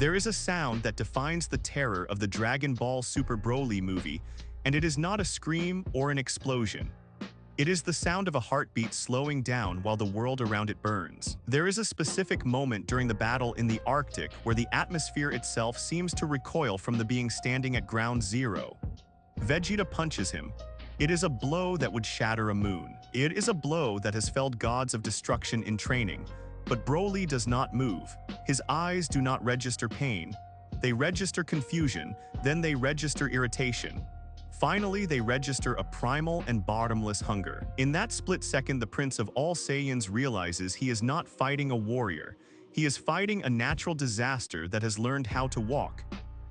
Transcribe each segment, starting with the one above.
There is a sound that defines the terror of the Dragon Ball Super Broly movie, and it is not a scream or an explosion. It is the sound of a heartbeat slowing down while the world around it burns. There is a specific moment during the battle in the Arctic where the atmosphere itself seems to recoil from the being standing at ground zero. Vegeta punches him. It is a blow that would shatter a moon. It is a blow that has felled gods of destruction in training. But Broly does not move. His eyes do not register pain. They register confusion, then they register irritation. Finally, they register a primal and bottomless hunger. In that split second, the Prince of all Saiyans realizes he is not fighting a warrior. He is fighting a natural disaster that has learned how to walk.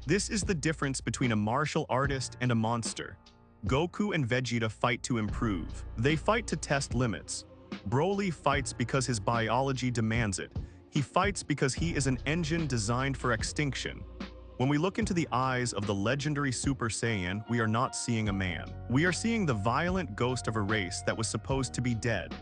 This is the difference between a martial artist and a monster. Goku and Vegeta fight to improve. They fight to test limits. Broly fights because his biology demands it. He fights because he is an engine designed for extinction. When we look into the eyes of the legendary Super Saiyan, we are not seeing a man. We are seeing the violent ghost of a race that was supposed to be dead.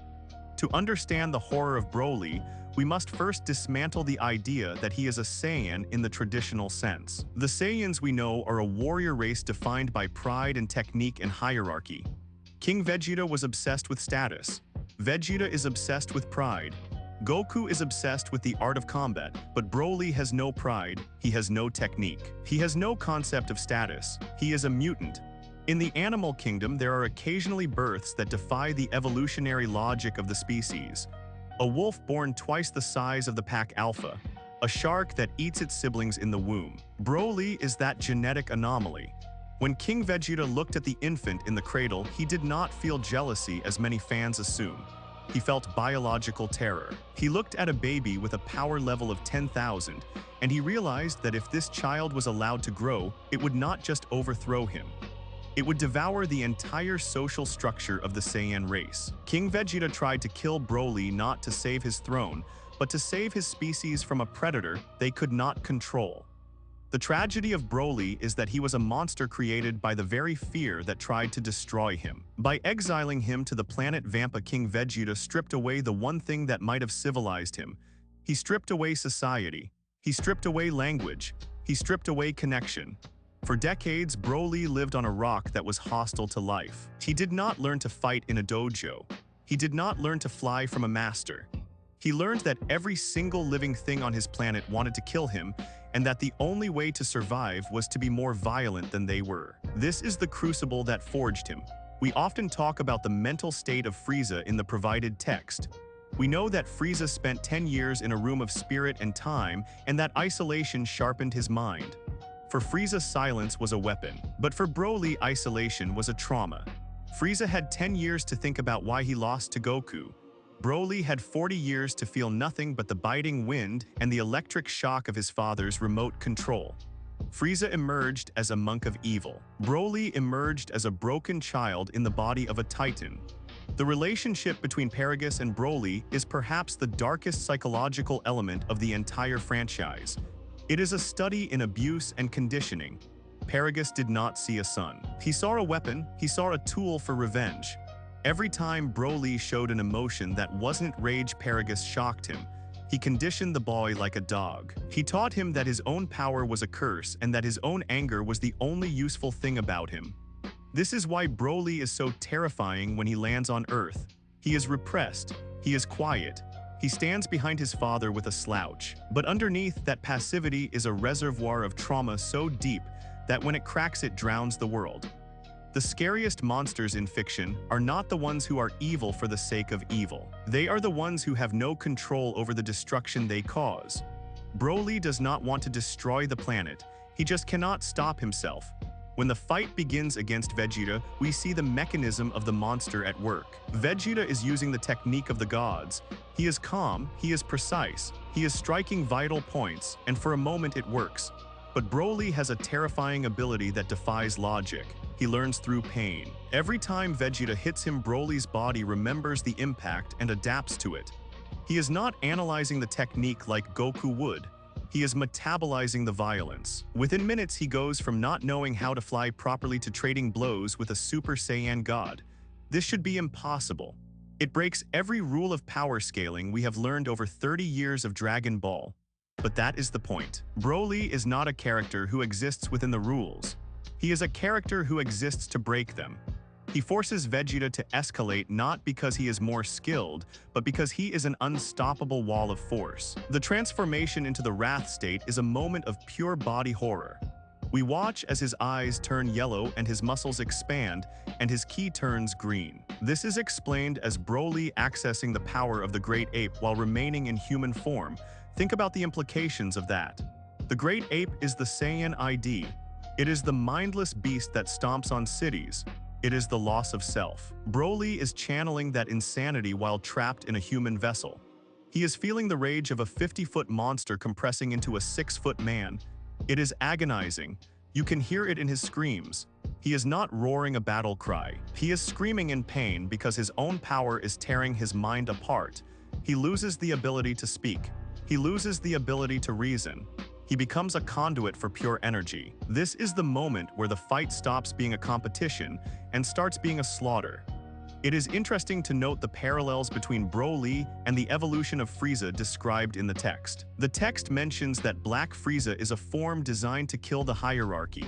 To understand the horror of Broly, we must first dismantle the idea that he is a Saiyan in the traditional sense. The Saiyans we know are a warrior race defined by pride and technique and hierarchy. King Vegeta was obsessed with status. Vegeta is obsessed with pride. Goku is obsessed with the art of combat, but Broly has no pride, he has no technique. He has no concept of status, he is a mutant. In the animal kingdom, there are occasionally births that defy the evolutionary logic of the species. A wolf born twice the size of the pack alpha. A shark that eats its siblings in the womb. Broly is that genetic anomaly. When King Vegeta looked at the infant in the cradle, he did not feel jealousy as many fans assume. He felt biological terror. He looked at a baby with a power level of 10,000, and he realized that if this child was allowed to grow, it would not just overthrow him. It would devour the entire social structure of the Saiyan race. King Vegeta tried to kill Broly not to save his throne, but to save his species from a predator they could not control. The tragedy of Broly is that he was a monster created by the very fear that tried to destroy him. By exiling him to the planet Vampa, King Vegeta stripped away the one thing that might have civilized him. He stripped away society. He stripped away language. He stripped away connection. For decades, Broly lived on a rock that was hostile to life. He did not learn to fight in a dojo. He did not learn to fly from a master. He learned that every single living thing on his planet wanted to kill him, and that the only way to survive was to be more violent than they were. This is the crucible that forged him. We often talk about the mental state of Frieza in the provided text. We know that Frieza spent 10 years in a room of spirit and time, and that isolation sharpened his mind. For Frieza, silence was a weapon, but for Broly, isolation was a trauma. Frieza had 10 years to think about why he lost to Goku. Broly had 40 years to feel nothing but the biting wind and the electric shock of his father's remote control. Frieza emerged as a monk of evil. Broly emerged as a broken child in the body of a titan. The relationship between Paragus and Broly is perhaps the darkest psychological element of the entire franchise. It is a study in abuse and conditioning. Paragus did not see a son. He saw a weapon, he saw a tool for revenge. Every time Broly showed an emotion that wasn't rage, Paragus shocked him. He conditioned the boy like a dog. He taught him that his own power was a curse and that his own anger was the only useful thing about him. This is why Broly is so terrifying when he lands on Earth. He is repressed. He is quiet. He stands behind his father with a slouch. But underneath that passivity is a reservoir of trauma so deep that when it cracks, it drowns the world. The scariest monsters in fiction are not the ones who are evil for the sake of evil. They are the ones who have no control over the destruction they cause. Broly does not want to destroy the planet. He just cannot stop himself. When the fight begins against Vegeta, we see the mechanism of the monster at work. Vegeta is using the technique of the gods. He is calm, he is precise, he is striking vital points, and for a moment it works. But Broly has a terrifying ability that defies logic. He learns through pain. Every time Vegeta hits him, Broly's body remembers the impact and adapts to it. He is not analyzing the technique like Goku would. He is metabolizing the violence. Within minutes, he goes from not knowing how to fly properly to trading blows with a Super Saiyan god. This should be impossible. It breaks every rule of power scaling we have learned over 30 years of Dragon Ball. But that is the point. Broly is not a character who exists within the rules. He is a character who exists to break them. He forces Vegeta to escalate not because he is more skilled, but because he is an unstoppable wall of force. The transformation into the Wrath state is a moment of pure body horror. We watch as his eyes turn yellow and his muscles expand, and his ki turns green. This is explained as Broly accessing the power of the Great Ape while remaining in human form. Think about the implications of that. The Great Ape is the Saiyan ID. It is the mindless beast that stomps on cities. It is the loss of self. Broly is channeling that insanity while trapped in a human vessel. He is feeling the rage of a 50-foot monster compressing into a 6-foot man. It is agonizing. You can hear it in his screams. He is not roaring a battle cry. He is screaming in pain because his own power is tearing his mind apart. He loses the ability to speak. He loses the ability to reason. He becomes a conduit for pure energy. This is the moment where the fight stops being a competition and starts being a slaughter. It is interesting to note the parallels between Broly and the evolution of Frieza described in the text. The text mentions that Black Frieza is a form designed to kill the hierarchy.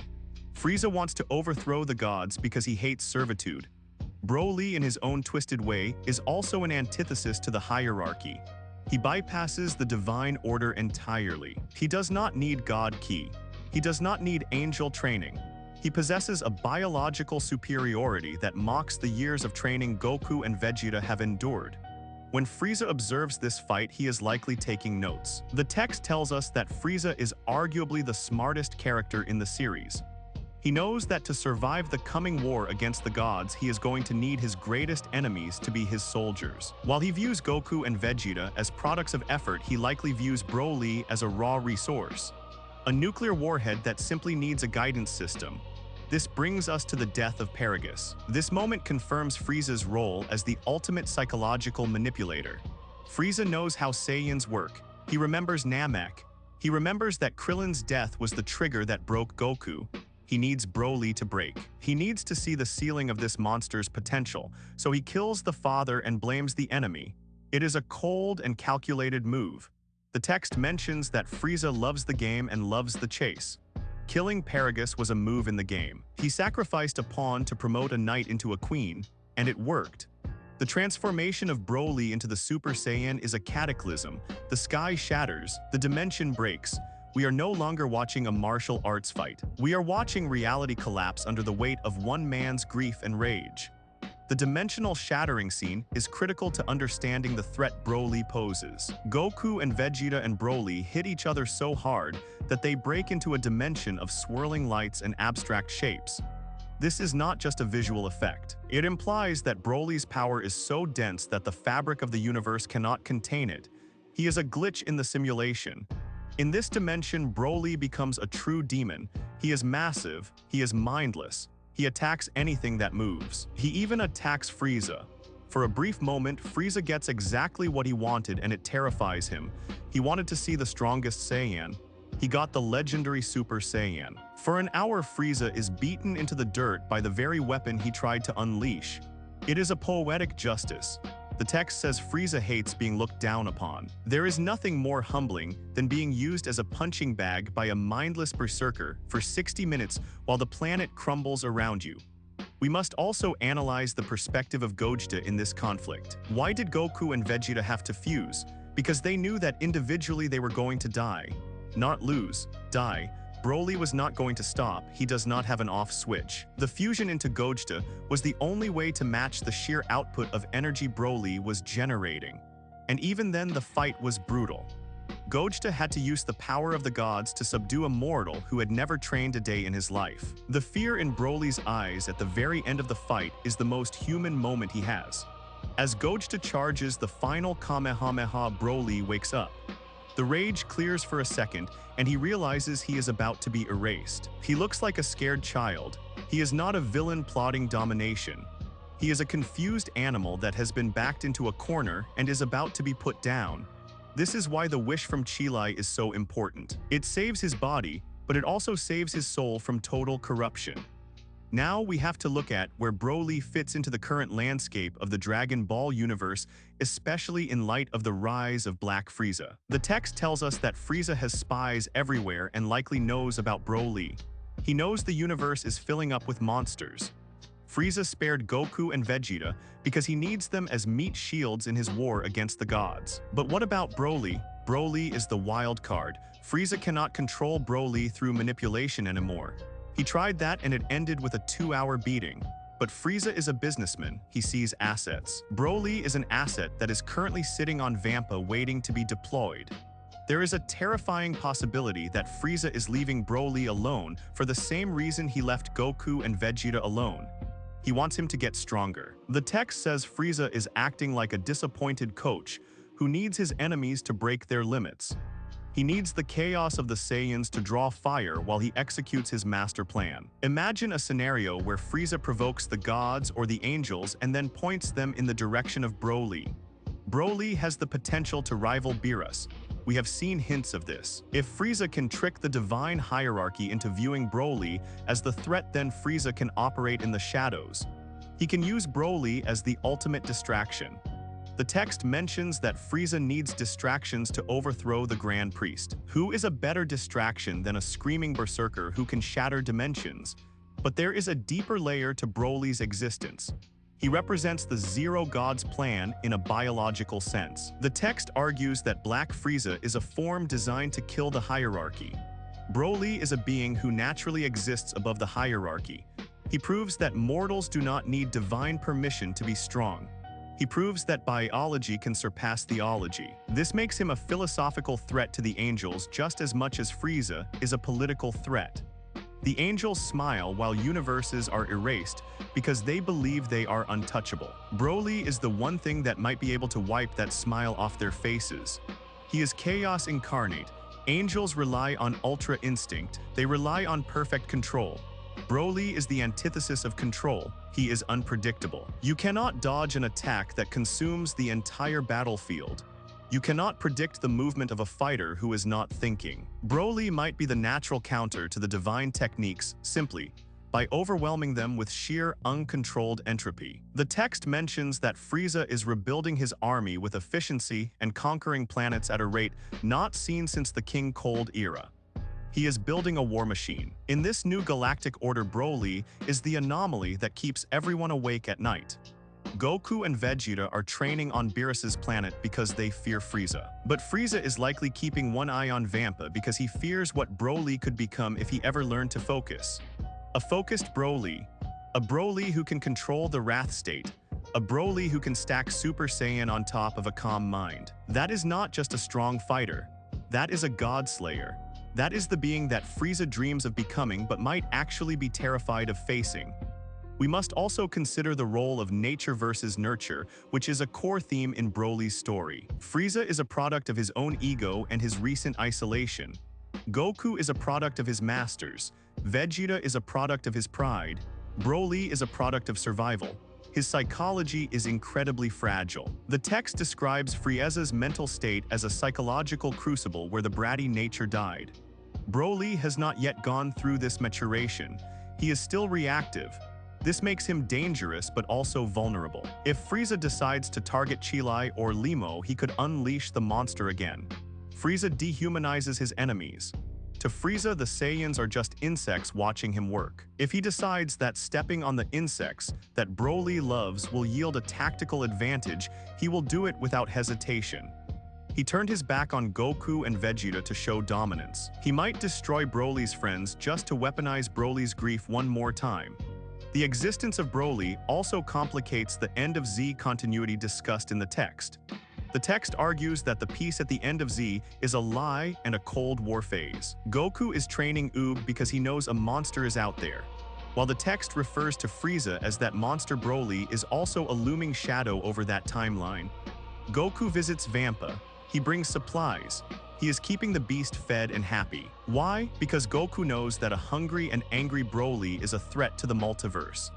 Frieza wants to overthrow the gods because he hates servitude. Broly, in his own twisted way, is also an antithesis to the hierarchy. He bypasses the divine order entirely. He does not need God Ki. He does not need angel training. He possesses a biological superiority that mocks the years of training Goku and Vegeta have endured. When Frieza observes this fight, he is likely taking notes. The text tells us that Frieza is arguably the smartest character in the series. He knows that to survive the coming war against the gods, he is going to need his greatest enemies to be his soldiers. While he views Goku and Vegeta as products of effort, he likely views Broly as a raw resource, a nuclear warhead that simply needs a guidance system. This brings us to the death of Paragus. This moment confirms Frieza's role as the ultimate psychological manipulator. Frieza knows how Saiyans work. He remembers Namek. He remembers that Krillin's death was the trigger that broke Goku. He needs Broly to break. He needs to see the ceiling of this monster's potential, so he kills the father and blames the enemy. It is a cold and calculated move. The text mentions that Frieza loves the game and loves the chase. Killing Paragus was a move in the game. He sacrificed a pawn to promote a knight into a queen, and it worked. The transformation of Broly into the Super Saiyan is a cataclysm. The sky shatters, the dimension breaks. We are no longer watching a martial arts fight. We are watching reality collapse under the weight of one man's grief and rage. The dimensional shattering scene is critical to understanding the threat Broly poses. Goku and Vegeta and Broly hit each other so hard that they break into a dimension of swirling lights and abstract shapes. This is not just a visual effect. It implies that Broly's power is so dense that the fabric of the universe cannot contain it. He is a glitch in the simulation. In this dimension, Broly becomes a true demon. He is massive, he is mindless. He attacks anything that moves. He even attacks Frieza. For a brief moment, Frieza gets exactly what he wanted and it terrifies him. He wanted to see the strongest Saiyan. He got the Legendary Super Saiyan. For an hour, Frieza is beaten into the dirt by the very weapon he tried to unleash. It is a poetic justice. The text says Frieza hates being looked down upon. There is nothing more humbling than being used as a punching bag by a mindless berserker for 60 minutes while the planet crumbles around you. We must also analyze the perspective of Gogeta in this conflict. Why did Goku and Vegeta have to fuse? Because they knew that individually they were going to die. Not lose, die. Broly was not going to stop. He does not have an off switch. The fusion into Gogeta was the only way to match the sheer output of energy Broly was generating. And even then, the fight was brutal. Gogeta had to use the power of the gods to subdue a mortal who had never trained a day in his life. The fear in Broly's eyes at the very end of the fight is the most human moment he has. As Gogeta charges the final Kamehameha, Broly wakes up. The rage clears for a second, and he realizes he is about to be erased. He looks like a scared child. He is not a villain plotting domination. He is a confused animal that has been backed into a corner and is about to be put down. This is why the wish from Chilai is so important. It saves his body, but it also saves his soul from total corruption. Now we have to look at where Broly fits into the current landscape of the Dragon Ball universe, especially in light of the rise of Black Frieza. The text tells us that Frieza has spies everywhere and likely knows about Broly. He knows the universe is filling up with monsters. Frieza spared Goku and Vegeta because he needs them as meat shields in his war against the gods. But what about Broly? Broly is the wild card. Frieza cannot control Broly through manipulation anymore. He tried that and it ended with a 2-hour beating. But Frieza is a businessman. He sees assets. Broly is an asset that is currently sitting on Vampa waiting to be deployed. There is a terrifying possibility that Frieza is leaving Broly alone for the same reason he left Goku and Vegeta alone. He wants him to get stronger. The text says Frieza is acting like a disappointed coach who needs his enemies to break their limits. He needs the chaos of the Saiyans to draw fire while he executes his master plan. Imagine a scenario where Frieza provokes the gods or the angels and then points them in the direction of Broly. Broly has the potential to rival Beerus. We have seen hints of this. If Frieza can trick the divine hierarchy into viewing Broly as the threat, then Frieza can operate in the shadows. He can use Broly as the ultimate distraction. The text mentions that Frieza needs distractions to overthrow the Grand Priest. Who is a better distraction than a screaming berserker who can shatter dimensions? But there is a deeper layer to Broly's existence. He represents the Zero God's plan in a biological sense. The text argues that Black Frieza is a form designed to kill the hierarchy. Broly is a being who naturally exists above the hierarchy. He proves that mortals do not need divine permission to be strong. He proves that biology can surpass theology. This makes him a philosophical threat to the angels just as much as Frieza is a political threat. The angels smile while universes are erased because they believe they are untouchable. Broly is the one thing that might be able to wipe that smile off their faces. He is chaos incarnate. Angels rely on ultra instinct. They rely on perfect control. Broly is the antithesis of control. He is unpredictable. You cannot dodge an attack that consumes the entire battlefield. You cannot predict the movement of a fighter who is not thinking. Broly might be the natural counter to the divine techniques simply by overwhelming them with sheer uncontrolled entropy. The text mentions that Frieza is rebuilding his army with efficiency and conquering planets at a rate not seen since the King Cold era. He is building a war machine. In this new galactic order, Broly is the anomaly that keeps everyone awake at night. Goku and Vegeta are training on Beerus's planet because they fear Frieza. But Frieza is likely keeping one eye on Vampa because he fears what Broly could become if he ever learned to focus. A focused Broly. A Broly who can control the Wrath state. A Broly who can stack Super Saiyan on top of a calm mind. That is not just a strong fighter. That is a God Slayer. That is the being that Frieza dreams of becoming but might actually be terrified of facing. We must also consider the role of nature versus nurture, which is a core theme in Broly's story. Frieza is a product of his own ego and his recent isolation. Goku is a product of his masters. Vegeta is a product of his pride. Broly is a product of survival. His psychology is incredibly fragile. The text describes Frieza's mental state as a psychological crucible where the bratty nature died. Broly has not yet gone through this maturation. He is still reactive. This makes him dangerous but also vulnerable. If Frieza decides to target Chilai or Limo, he could unleash the monster again. Frieza dehumanizes his enemies. To Frieza, the Saiyans are just insects watching him work. If he decides that stepping on the insects that Broly loves will yield a tactical advantage, he will do it without hesitation. He turned his back on Goku and Vegeta to show dominance. He might destroy Broly's friends just to weaponize Broly's grief one more time. The existence of Broly also complicates the end of Z continuity discussed in the text. The text argues that the peace at the end of Z is a lie and a Cold War phase. Goku is training Oob because he knows a monster is out there, while the text refers to Frieza as that monster. Broly is also a looming shadow over that timeline. Goku visits Vampa. He brings supplies. He is keeping the beast fed and happy. Why? Because Goku knows that a hungry and angry Broly is a threat to the multiverse.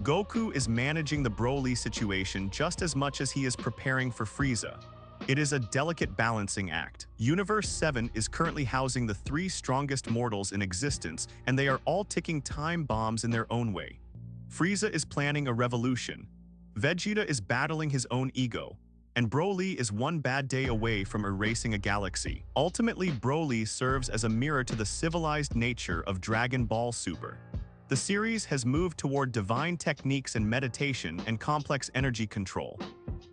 Goku is managing the Broly situation just as much as he is preparing for Frieza. It is a delicate balancing act. Universe 7 is currently housing the three strongest mortals in existence, and they are all ticking time bombs in their own way. Frieza is planning a revolution. Vegeta is battling his own ego. And Broly is one bad day away from erasing a galaxy. Ultimately, Broly serves as a mirror to the civilized nature of Dragon Ball Super. The series has moved toward divine techniques and meditation and complex energy control.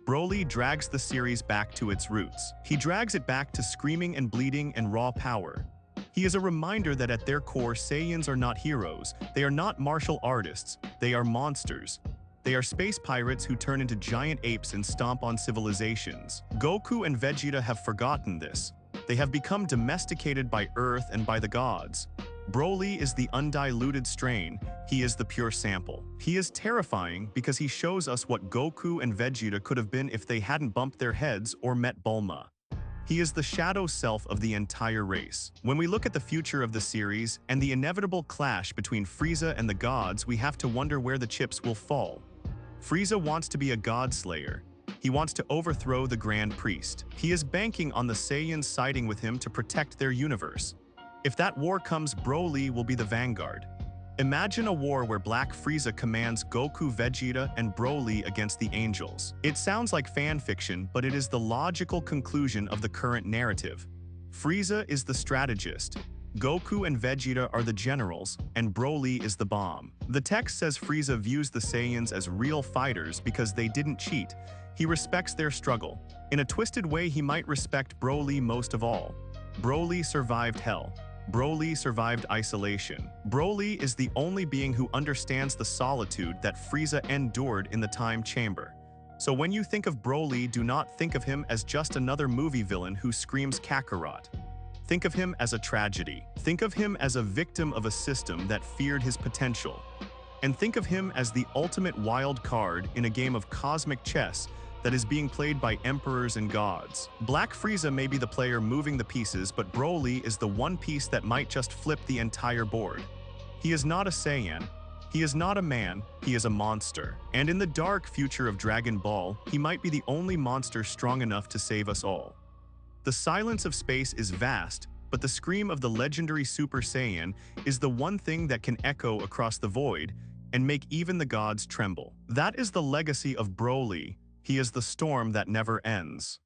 Broly drags the series back to its roots. He drags it back to screaming and bleeding and raw power. He is a reminder that at their core, Saiyans are not heroes, they are not martial artists, they are monsters. They are space pirates who turn into giant apes and stomp on civilizations. Goku and Vegeta have forgotten this. They have become domesticated by Earth and by the gods. Broly is the undiluted strain, he is the pure sample. He is terrifying because he shows us what Goku and Vegeta could have been if they hadn't bumped their heads or met Bulma. He is the shadow self of the entire race. When we look at the future of the series and the inevitable clash between Frieza and the gods, we have to wonder where the chips will fall. Frieza wants to be a god slayer. He wants to overthrow the Grand Priest. He is banking on the Saiyans siding with him to protect their universe. If that war comes, Broly will be the vanguard. Imagine a war where Black Frieza commands Goku, Vegeta, and Broly against the Angels. It sounds like fan fiction, but it is the logical conclusion of the current narrative. Frieza is the strategist. Goku and Vegeta are the generals, and Broly is the bomb. The text says Frieza views the Saiyans as real fighters because they didn't cheat. He respects their struggle. In a twisted way, he might respect Broly most of all. Broly survived hell. Broly survived isolation. Broly is the only being who understands the solitude that Frieza endured in the time chamber. So when you think of Broly, do not think of him as just another movie villain who screams Kakarot. Think of him as a tragedy. Think of him as a victim of a system that feared his potential. And think of him as the ultimate wild card in a game of cosmic chess that is being played by emperors and gods. Black Frieza may be the player moving the pieces, but Broly is the one piece that might just flip the entire board. He is not a Saiyan. He is not a man, he is a monster. And in the dark future of Dragon Ball, he might be the only monster strong enough to save us all. The silence of space is vast, but the scream of the legendary Super Saiyan is the one thing that can echo across the void and make even the gods tremble. That is the legacy of Broly. He is the storm that never ends.